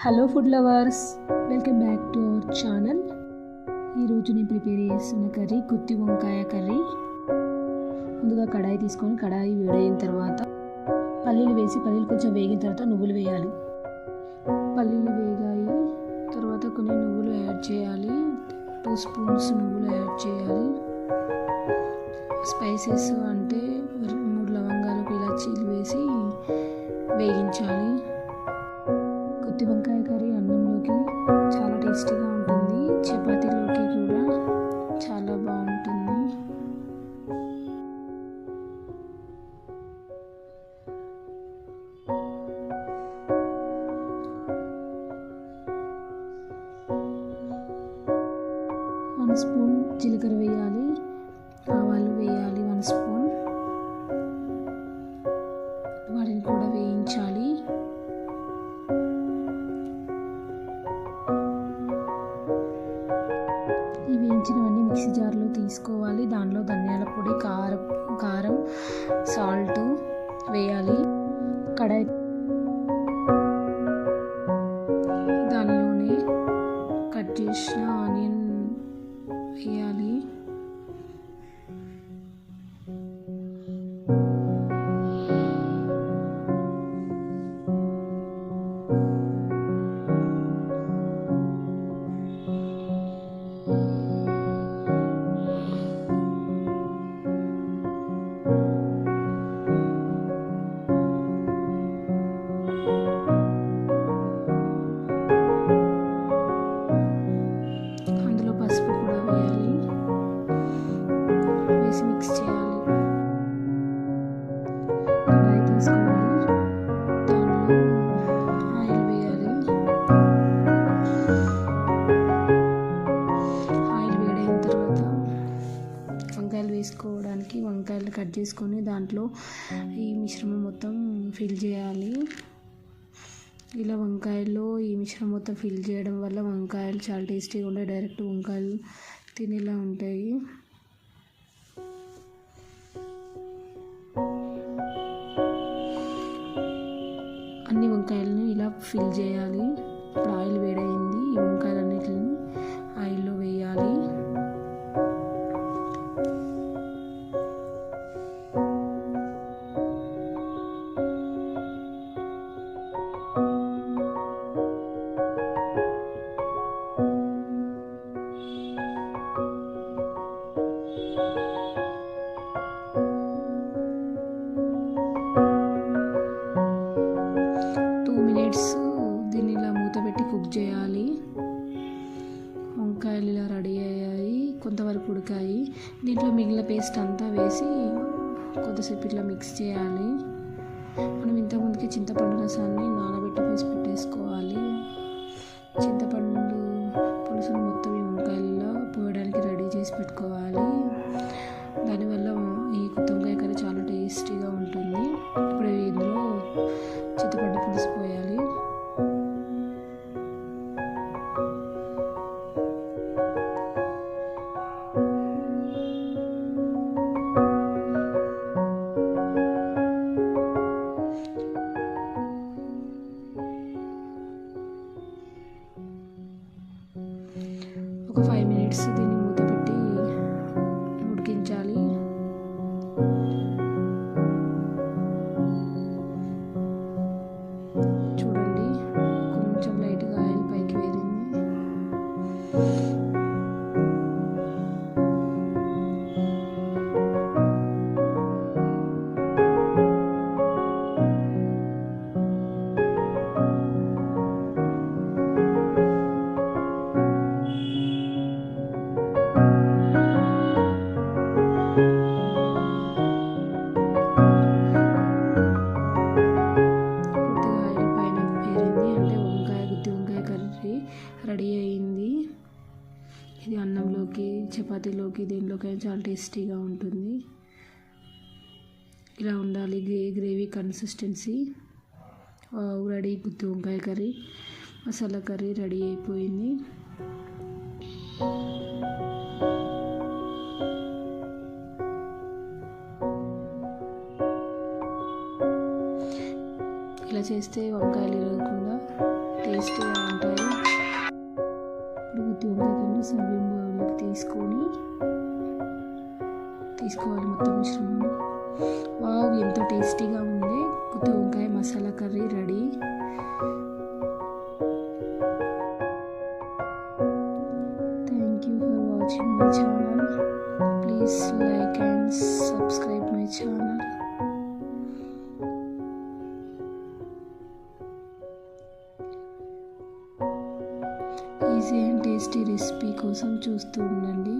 Hello food lovers, welcome back to our channel. ఈరోజు నేను prepare చేస్తున్న కర్రీ గుత్తి వంకాయ కర్రీ. ముందుగా కడాయి తీసుకొని కడాయి వేడైన తర్వాత పల్లీలు వేసి పల్లీలు కొంచెం వేగిన తర్వాత నువ్వులు వేయాలి. పల్లీలు వేగాయి తర్వాత కొన్ని నువ్వులు యాడ్ చేయాలి. 2 స్పూన్స్ నువ్వులు యాడ్ చేయాలి. స్పైసెస్ అంటే 3 లవంగాలు ఇలాచీలు వేసి వేగించాలి. గుత్తి వంకాయ కర్రీ అన్నంలోకి చాలా టేస్టీగా ఉంటుంది, చపాతీలోకి కూడా చాలా బాగుంటుంది. వన్ స్పూన్ జీలకర్ర వేయాలి, ఆవాలు వేయాలి 1 స్పూన్, వాటిని కూడా వేయించాలి. ఈ వేయించినవన్నీ మిక్సీ జార్లో తీసుకోవాలి. దానిలో ధనియాల పొడి, కారం, సాల్ట్ వేయాలి. కడాయి దానిలోనే కట్ చేసిన ఆనియన్ వేయాలి. పసుపు కూడా వేయాలి, వేసి మిక్స్ చేయాలి. కడాయి తీసుకోవాలి, దానిలో ఆయిల్ వేయాలి. ఆయిల్ వేడైన తర్వాత వంకాయలు వేసుకోవడానికి వంకాయలు కట్ చేసుకొని దాంట్లో ఈ మిశ్రమం మొత్తం ఫిల్ చేయాలి. ఇలా వంకాయల్లో ఈ మిశ్రమం మొత్తం ఫిల్ చేయడం వల్ల వంకాయలు చాలా టేస్టీగా ఉంటాయి. డైరెక్ట్ వంకాయలు తినేలా ఉంటాయి. అన్ని వంకాయలను ఇలా ఫిల్ చేయాలి. ఇప్పుడు ఆయిల్ వేడైంది, ఈ వంకాయలన్నిటిని ఆయిల్లో వేయాలి. దీన్ని ఇలా మూత పెట్టి కుక్ చేయాలి. వంకాయలు ఇలా రెడీ అయ్యాయి, కొంతవరకు ఉడికాయి. దీంట్లో మిగిలిన పేస్ట్ అంతా వేసి కొద్దిసేపు ఇట్లా మిక్స్ చేయాలి. మనం ఇంతకుముందుకి చింతపండు రసాన్ని నానబెట్టి వేసి పెట్టేసుకోవాలి. చింతపండు పులుసుని మొత్తం ఈ వంకాయల్లో పోయడానికి రెడీ చేసి పెట్టుకోవాలి. దానివల్ల ఈ గుత్తి వంకాయ కర్రీ చాలా టేస్టీగా ఉంటుంది. ఇప్పుడు ఇందులో చింతపండు పులుసు పోయాలి. ఒక 5 మినిట్స్ దీన్ని మూత పెట్టి ఉడికించాలి. చూడండి, కొంచెం లైట్గా ఆయిల్ పైకి వేరింది. రెడీ అయింది. ఇది అన్నంలోకి, చపాతీలోకి, దేనిలోకి చాలా టేస్టీగా ఉంటుంది. ఇలా ఉండాలి గ్రేవీ కన్సిస్టెన్సీ. రెడీ గుత్తి వంకాయ కర్రీ, మసాలా కర్రీ రెడీ అయిపోయింది. ఇలా చేస్తే వంకాయలు ఇరగకుండా టేస్టీగా ఉంటాయి. ఇప్పుడు గుత్తి వంకాయలను సర్వింగ్ బౌల్లోకి తీసుకోవాలి మొత్తం మిశ్రమం. వావ్, ఎంతో టేస్టీగా ఉంది. గుత్తి వంకాయ masala curry ready. Thank you for watching my channel. Please like and subscribe my channel. Easy and tasty recipe కోసం చూస్తూ ఉండండి.